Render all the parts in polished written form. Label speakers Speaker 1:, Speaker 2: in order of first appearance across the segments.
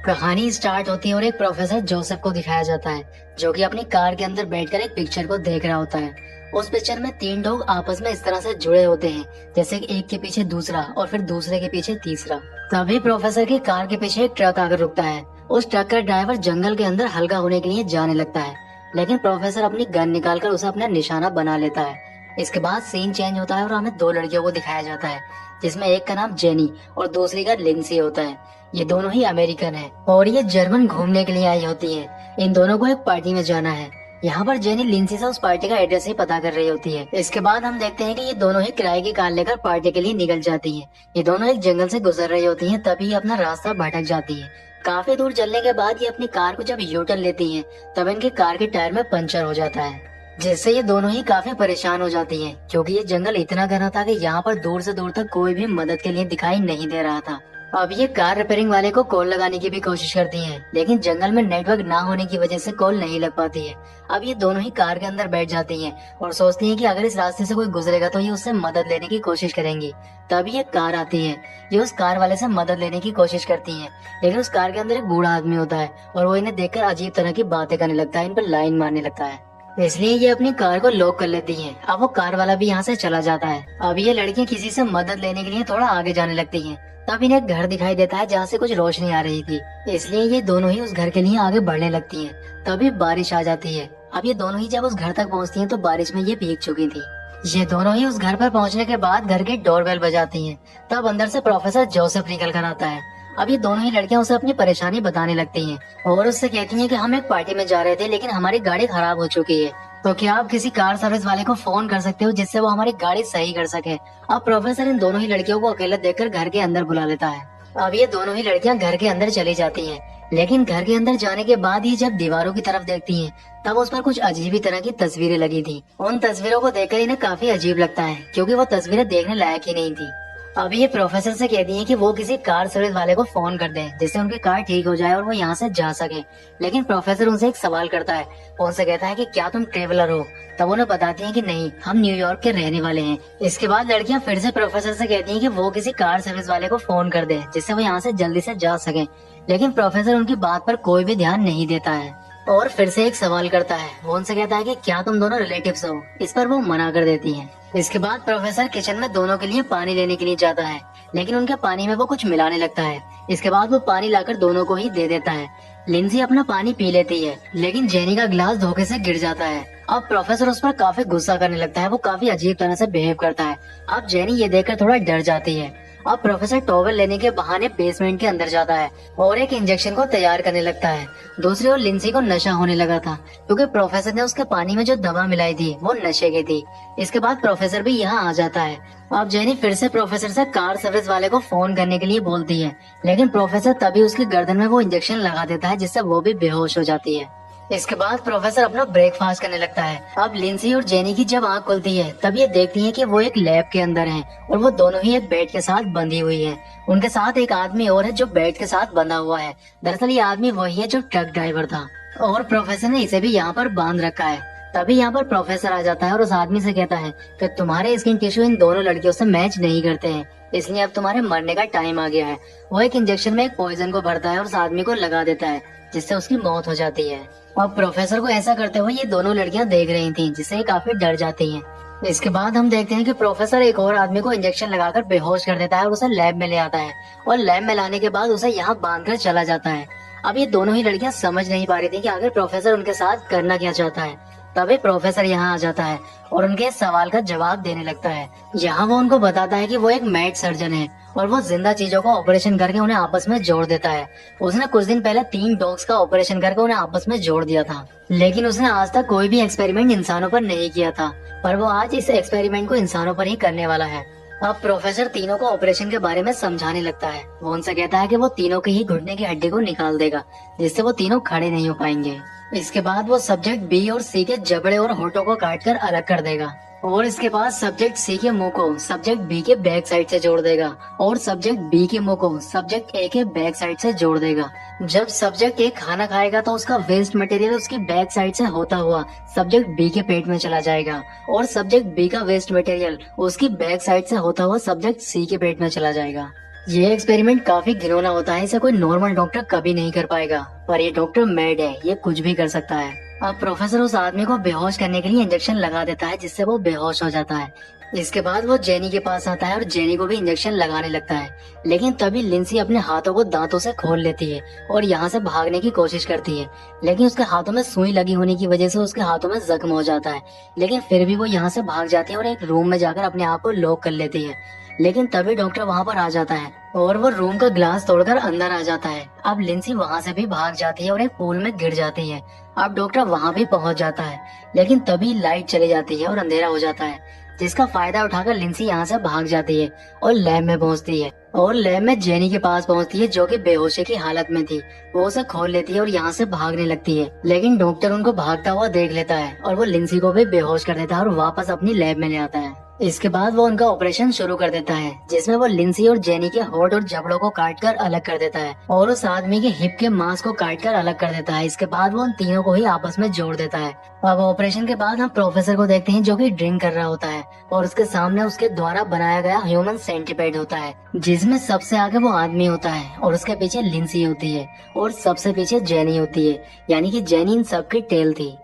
Speaker 1: कहानी स्टार्ट होती है और एक प्रोफेसर जोसेफ को दिखाया जाता है जो कि अपनी कार के अंदर बैठकर एक पिक्चर को देख रहा होता है। उस पिक्चर में तीन लोग आपस में इस तरह से जुड़े होते हैं जैसे कि एक के पीछे दूसरा और फिर दूसरे के पीछे तीसरा। तभी प्रोफेसर की कार के पीछे एक ट्रक आकर रुकता है। उस ट्रक का ड्राइवर जंगल के अंदर हल्का होने के लिए जाने लगता है, लेकिन प्रोफेसर अपनी गन निकालकर उसे अपना निशाना बना लेता है। इसके बाद सीन चेंज होता है और हमें दो लड़कियों को दिखाया जाता है जिसमें एक का नाम जेनी और दूसरी का लिंसी होता है। ये दोनों ही अमेरिकन हैं और ये जर्मन घूमने के लिए आई होती हैं। इन दोनों को एक पार्टी में जाना है। यहाँ पर जेनी लिंसी से उस पार्टी का एड्रेस ही पता कर रही होती है। इसके बाद हम देखते हैं कि ये दोनों ही किराए की कार लेकर पार्टी के लिए निकल जाती हैं। ये दोनों एक जंगल से गुजर रही होती हैं, तभी अपना रास्ता भटक जाती है। काफी दूर चलने के बाद ये अपनी कार को जब यू टर्न लेती हैं, तब इनके कार के टायर में पंचर हो जाता है, जिससे ये दोनों ही काफी परेशान हो जाती हैं, क्योंकि ये जंगल इतना घना था कि यहाँ पर दूर से दूर तक कोई भी मदद के लिए दिखाई नहीं दे रहा था। अब ये कार रिपेयरिंग वाले को कॉल लगाने की भी कोशिश करती हैं, लेकिन जंगल में नेटवर्क ना होने की वजह से कॉल नहीं लग पाती है। अब ये दोनों ही कार के अंदर बैठ जाती हैं और सोचती हैं कि अगर इस रास्ते से कोई गुजरेगा तो ये उससे मदद लेने की कोशिश करेंगी। तभी एक कार आती है जो उस कार वाले से मदद लेने की कोशिश करती है, लेकिन उस कार के अंदर एक बूढ़ा आदमी होता है और वो इन्हें देखकर अजीब तरह की बातें करने लगता है, इन पर लाइन मारने लगता है। इसलिए ये अपनी कार को लॉक कर लेती हैं। अब वो कार वाला भी यहाँ से चला जाता है। अब ये लड़कियां किसी से मदद लेने के लिए थोड़ा आगे जाने लगती हैं। तब इन्हें एक घर दिखाई देता है जहाँ से कुछ रोशनी आ रही थी, इसलिए ये दोनों ही उस घर के लिए आगे बढ़ने लगती हैं। तभी बारिश आ जाती है। अब ये दोनों ही जब उस घर तक पहुँचती हैं तो बारिश में ये भीग चुकी थी। ये दोनों ही उस घर पर पहुँचने के बाद घर की डोरबेल बजाती हैं। तब अंदर से प्रोफेसर जोसेफ निकल कर आता है। अब ये दोनों ही लड़कियां उसे अपनी परेशानी बताने लगती हैं और उससे कहती हैं कि हम एक पार्टी में जा रहे थे, लेकिन हमारी गाड़ी खराब हो चुकी है, तो क्या आप किसी कार सर्विस वाले को फोन कर सकते हो जिससे वो हमारी गाड़ी सही कर सके। अब प्रोफेसर इन दोनों ही लड़कियों को अकेला देखकर घर के अंदर बुला लेता है। अब ये दोनों ही लड़कियां घर के अंदर चली जाती हैं, लेकिन घर के अंदर जाने के बाद ये जब दीवारों की तरफ देखती हैं, तब उस पर कुछ अजीब ही तरह की तस्वीरें लगी थी। उन तस्वीरों को देखकर इन्हें काफी अजीब लगता है, क्योंकि वो तस्वीरें देखने लायक ही नहीं थी। अब ये प्रोफेसर से कहती हैं कि वो किसी कार सर्विस वाले को फोन कर दें जिससे उनकी कार ठीक हो जाए और वो यहाँ से जा सके। लेकिन प्रोफेसर उनसे एक सवाल करता है। उनसे कहता है कि क्या तुम ट्रेवलर हो? तब उन्हें बताती हैं कि नहीं, हम न्यूयॉर्क के रहने वाले हैं। इसके बाद लड़कियां फिर से प्रोफेसर से कहती हैं कि वो किसी कार सर्विस वाले को फोन कर दे जिससे वो यहाँ से जल्दी से जा सके। लेकिन प्रोफेसर उनकी बात पर कोई भी ध्यान नहीं देता है और फिर से एक सवाल करता है। वो उनसे कहता है कि क्या तुम दोनों रिलेटिव्स हो? इस पर वो मना कर देती हैं। इसके बाद प्रोफेसर किचन में दोनों के लिए पानी लेने के लिए जाता है, लेकिन उनके पानी में वो कुछ मिलाने लगता है। इसके बाद वो पानी लाकर दोनों को ही दे देता है। लिंसी अपना पानी पी लेती है, लेकिन जेनी का गिलास धोखे से गिर जाता है। अब प्रोफेसर उस पर काफी गुस्सा करने लगता है। वो काफी अजीब तरह से बिहेव करता है। अब जेनी ये देखकर थोड़ा डर जाती है। अब प्रोफेसर टॉवेल लेने के बहाने बेसमेंट के अंदर जाता है और एक इंजेक्शन को तैयार करने लगता है। दूसरी ओर लिंसी को नशा होने लगा था, क्योंकि प्रोफेसर ने उसके पानी में जो दवा मिलाई थी वो नशे की थी। इसके बाद प्रोफेसर भी यहाँ आ जाता है। अब जेनी फिर से प्रोफेसर से कार सर्विस वाले को फोन करने के लिए बोलती है, लेकिन प्रोफेसर तभी उसकी गर्दन में वो इंजेक्शन लगा देता है जिससे वो भी बेहोश हो जाती है। इसके बाद प्रोफेसर अपना ब्रेकफास्ट करने लगता है। अब लिंसी और जेनी की जब आंख खुलती है, तब ये देखती हैं कि वो एक लैब के अंदर हैं और वो दोनों ही एक बेड के साथ बंधी हुई हैं। उनके साथ एक आदमी और है जो बेड के साथ बंधा हुआ है। दरअसल ये आदमी वही है जो ट्रक ड्राइवर था और प्रोफेसर ने इसे भी यहाँ पर बांध रखा है। तभी यहाँ पर प्रोफेसर आ जाता है और उस आदमी से कहता है कि तुम्हारे स्किन टिश्यू इन दोनों लड़कियों से मैच नहीं करते हैं, इसलिए अब तुम्हारे मरने का टाइम आ गया है। वो एक इंजेक्शन में एक पॉइजन को भरता है और उस आदमी को लगा देता है, जिससे उसकी मौत हो जाती है। अब प्रोफेसर को ऐसा करते हुए ये दोनों लड़कियां देख रही थीं, जिससे ये काफी डर जाती हैं। इसके बाद हम देखते हैं कि प्रोफेसर एक और आदमी को इंजेक्शन लगाकर बेहोश कर देता है और उसे लैब में ले आता है और लैब में लाने के बाद उसे यहाँ बांधकर चला जाता है। अब ये दोनों ही लड़कियां समझ नहीं पा रही थी कि आखिर प्रोफेसर उनके साथ करना क्या चाहता है। तभी प्रोफेसर यहाँ आ जाता है और उनके सवाल का जवाब देने लगता है। यहाँ वो उनको बताता है कि वो एक मैड सर्जन है और वो जिंदा चीजों को ऑपरेशन करके उन्हें आपस में जोड़ देता है। उसने कुछ दिन पहले 3 डॉग्स का ऑपरेशन करके उन्हें आपस में जोड़ दिया था, लेकिन उसने आज तक कोई भी एक्सपेरिमेंट इंसानों पर नहीं किया था, पर वो आज इस एक्सपेरिमेंट को इंसानों पर ही करने वाला है। अब प्रोफेसर तीनों को ऑपरेशन के बारे में समझाने लगता है। वो उनसे कहता है कि वो तीनों की ही घुटने की हड्डी को निकाल देगा, जिससे वो तीनों खड़े नहीं हो पाएंगे। इसके बाद वो सब्जेक्ट बी और सी के जबड़े और होठों को काटकर अलग कर देगा और इसके बाद सब्जेक्ट सी के मुंह को सब्जेक्ट बी के बैक साइड से जोड़ देगा और सब्जेक्ट बी के मुंह को सब्जेक्ट ए के बैक साइड से जोड़ देगा। जब सब्जेक्ट ए खाना खाएगा तो उसका वेस्ट मटेरियल उसकी बैक साइड से होता हुआ सब्जेक्ट बी के पेट में चला जाएगा और सब्जेक्ट बी का वेस्ट मटेरियल उसकी बैक साइड से होता हुआ सब्जेक्ट सी के पेट में चला जाएगा। ये एक्सपेरिमेंट काफी घिनौना होता है, इसे कोई नॉर्मल डॉक्टर कभी नहीं कर पाएगा, पर ये डॉक्टर मैड है, ये कुछ भी कर सकता है। अब प्रोफेसर उस आदमी को बेहोश करने के लिए इंजेक्शन लगा देता है, जिससे वो बेहोश हो जाता है। इसके बाद वो जेनी के पास आता है और जेनी को भी इंजेक्शन लगाने लगता है, लेकिन तभी लिंसी अपने हाथों को दांतों से खोल लेती है और यहाँ से भागने की कोशिश करती है, लेकिन उसके हाथों में सुई लगी होने की वजह से उसके हाथों में जख्म हो जाता है। लेकिन फिर भी वो यहाँ से भाग जाती है और एक रूम में जाकर अपने आप को लॉक कर लेती है। लेकिन तभी डॉक्टर वहाँ पर आ जाता है और वो रूम का ग्लास तोड़कर अंदर आ जाता है। अब लिंसी वहाँ से भी भाग जाती है और एक पूल में गिर जाती है। अब डॉक्टर वहाँ भी पहुँच जाता है, लेकिन तभी लाइट चली जाती है और अंधेरा हो जाता है, जिसका फायदा उठाकर लिंसी यहाँ से भाग जाती है और लैब में पहुँचती है। और लैब में जेनी के पास पहुँचती है, जो कि बेहोशी की हालत में थी। वो उसे खोल लेती है और यहाँ से भागने लगती है, लेकिन डॉक्टर उनको भागता हुआ देख लेता है और वो लिंसी को भी बेहोश कर देता है और वापस अपनी लैब में ले आता है। इसके बाद वो उनका ऑपरेशन शुरू कर देता है, जिसमें वो लिंसी और जेनी के होठ और जबड़ों को काटकर अलग कर देता है और उस आदमी के हिप के मांस को काटकर अलग कर देता है। इसके बाद वो उन तीनों को ही आपस में जोड़ देता है। अब ऑपरेशन के बाद हम प्रोफेसर को देखते हैं, जो कि ड्रिंक कर रहा होता है और उसके सामने उसके द्वारा बनाया गया ह्यूमन सेंटीपेड होता है, जिसमें सबसे आगे वो आदमी होता है और उसके पीछे लिंसी होती है और सबसे पीछे जेनी होती है, यानी कि जेनी इन सबकी टेल थी।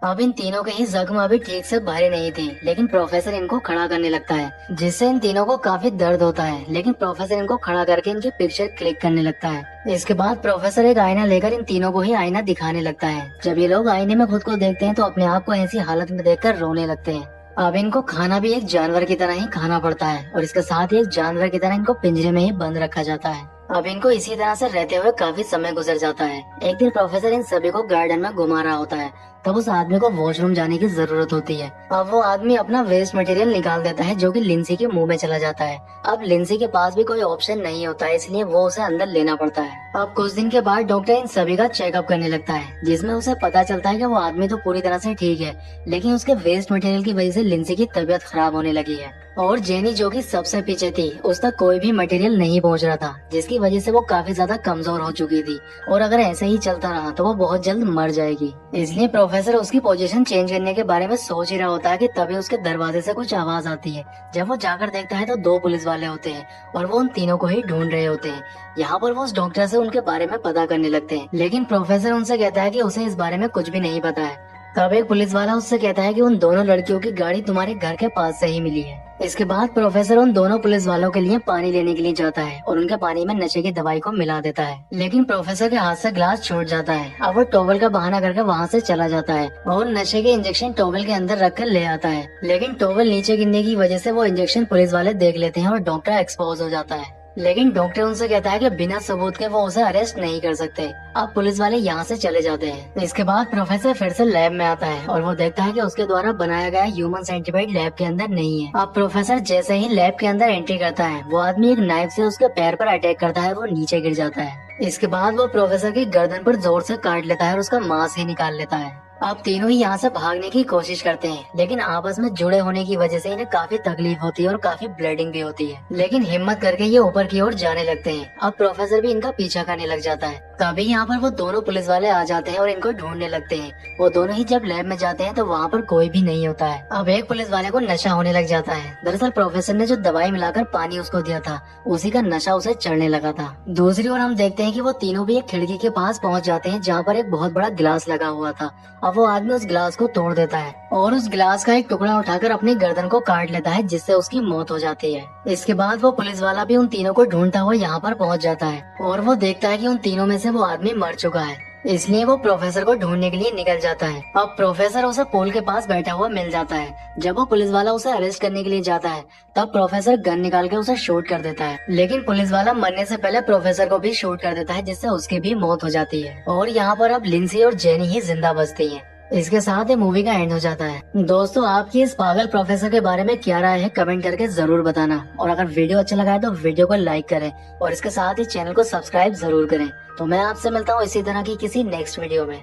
Speaker 1: अब इन तीनों के ही जख्म अभी ठीक से भरे नहीं थे, लेकिन प्रोफेसर इनको खड़ा करने लगता है, जिससे इन तीनों को काफी दर्द होता है। लेकिन प्रोफेसर इनको खड़ा करके इनकी पिक्चर क्लिक करने लगता है। इसके बाद प्रोफेसर एक आईना लेकर इन तीनों को ही आईना दिखाने लगता है। जब ये लोग आईने में खुद को देखते हैं तो अपने आप को ऐसी हालत में देखकर रोने लगते हैं। अब इनको खाना भी एक जानवर की तरह ही खाना पड़ता है और इसके साथ ही एक जानवर की तरह इनको पिंजरे में ही बंद रखा जाता है। अब इनको इसी तरह से रहते हुए काफी समय गुजर जाता है। एक दिन प्रोफेसर इन सभी को गार्डन में घुमा रहा होता है, तब उस आदमी को वॉशरूम जाने की जरूरत होती है। अब वो आदमी अपना वेस्ट मटेरियल निकाल देता है, जो कि लिंसी के मुंह में चला जाता है। अब लिंसी के पास भी कोई ऑप्शन नहीं होता है, इसलिए वो उसे अंदर लेना पड़ता है। अब कुछ दिन के बाद डॉक्टर इन सभी का चेकअप करने लगता है, जिसमें उसे पता चलता है कि वो आदमी तो पूरी तरह से ठीक है, लेकिन उसके वेस्ट मटेरियल की वजह से लिंसी की तबीयत खराब होने लगी है। और जेनी, जो कि सबसे पीछे थी, उस तक कोई भी मटेरियल नहीं पहुंच रहा था, जिसकी वजह से वो काफी ज्यादा कमजोर हो चुकी थी और अगर ऐसे ही चलता रहा तो वो बहुत जल्द मर जाएगी। इसलिए प्रोफेसर उसकी पोजीशन चेंज करने के बारे में सोच ही रहा होता है कि तभी उसके दरवाजे से कुछ आवाज आती है। जब वो जाकर देखता है तो दो पुलिस वाले होते हैं और वो उन तीनों को ही ढूंढ रहे होते हैं। यहाँ पर वो उस डॉक्टर से उनके बारे में पता करने लगते हैं, लेकिन प्रोफेसर उनसे कहता है कि उसे इस बारे में कुछ भी नहीं पता है। तब एक पुलिस वाला उससे कहता है कि उन दोनों लड़कियों की गाड़ी तुम्हारे घर के पास से ही मिली है। इसके बाद प्रोफेसर उन दोनों पुलिस वालों के लिए पानी लेने के लिए जाता है और उनके पानी में नशे की दवाई को मिला देता है, लेकिन प्रोफेसर के हाथ से ग्लास छूट जाता है। अब वो टॉवल का बहाना करके वहाँ से चला जाता है और नशे के इंजेक्शन टॉवल के अंदर रख कर ले आता है, लेकिन टॉवल नीचे गिरने की वजह से वो इंजेक्शन पुलिस वाले देख लेते हैं और डॉक्टर एक्सपोज हो जाता है। लेकिन डॉक्टर उनसे कहता है कि बिना सबूत के वो उसे अरेस्ट नहीं कर सकते। अब पुलिस वाले यहाँ से चले जाते हैं। इसके बाद प्रोफेसर फिर से लैब में आता है और वो देखता है कि उसके द्वारा बनाया गया ह्यूमन सेंटीपेड लैब के अंदर नहीं है। अब प्रोफेसर जैसे ही लैब के अंदर एंट्री करता है, वो आदमी एक नाइफ से उसके पैर पर अटैक करता है, वो नीचे गिर जाता है। इसके बाद वो प्रोफेसर की गर्दन पर जोर से काट लेता है और उसका मांस ही निकाल लेता है। अब तीनों ही यहाँ से भागने की कोशिश करते हैं, लेकिन आपस में जुड़े होने की वजह से इन्हें काफी तकलीफ होती है और काफी ब्लीडिंग भी होती है, लेकिन हिम्मत करके ये ऊपर की ओर जाने लगते हैं। अब प्रोफेसर भी इनका पीछा करने लग जाता है। तभी यहाँ पर वो दोनों पुलिस वाले आ जाते हैं और इनको ढूंढने लगते हैं। वो दोनों ही जब लैब में जाते हैं तो वहाँ पर कोई भी नहीं होता है। अब एक पुलिस वाले को नशा होने लग जाता है। दरअसल प्रोफेसर ने जो दवाई मिलाकर पानी उसको दिया था, उसी का नशा उसे चढ़ने लगा था। दूसरी ओर हम देखते हैं कि वो तीनों भी एक खिड़की के पास पहुँच जाते हैं, जहाँ पर एक बहुत बड़ा गिलास लगा हुआ था। अब वो आदमी उस गिलास को तोड़ देता है और उस गिलास का एक टुकड़ा उठाकर अपनी गर्दन को काट लेता है, जिससे उसकी मौत हो जाती है। इसके बाद वो पुलिस वाला भी उन तीनों को ढूंढता हुआ यहाँ पर पहुँच जाता है और वो देखता है कि उन तीनों में से वो आदमी मर चुका है, इसलिए वो प्रोफेसर को ढूंढने के लिए निकल जाता है। अब प्रोफेसर उसे पोल के पास बैठा हुआ मिल जाता है। जब वो पुलिस वाला उसे अरेस्ट करने के लिए जाता है, तब प्रोफेसर गन निकाल के उसे शूट कर देता है, लेकिन पुलिस वाला मरने से पहले प्रोफेसर को भी शूट कर देता है, जिससे उसकी भी मौत हो जाती है। और यहाँ पर अब लिंसी और जेनी ही जिंदा बचती है। इसके साथ ही मूवी का एंड हो जाता है। दोस्तों, आपकी इस पागल प्रोफेसर के बारे में क्या राय है, कमेंट करके जरूर बताना। और अगर वीडियो अच्छा लगा है तो वीडियो को लाइक करें और इसके साथ ही चैनल को सब्सक्राइब जरूर करें। तो मैं आपसे मिलता हूँ इसी तरह की किसी नेक्स्ट वीडियो में।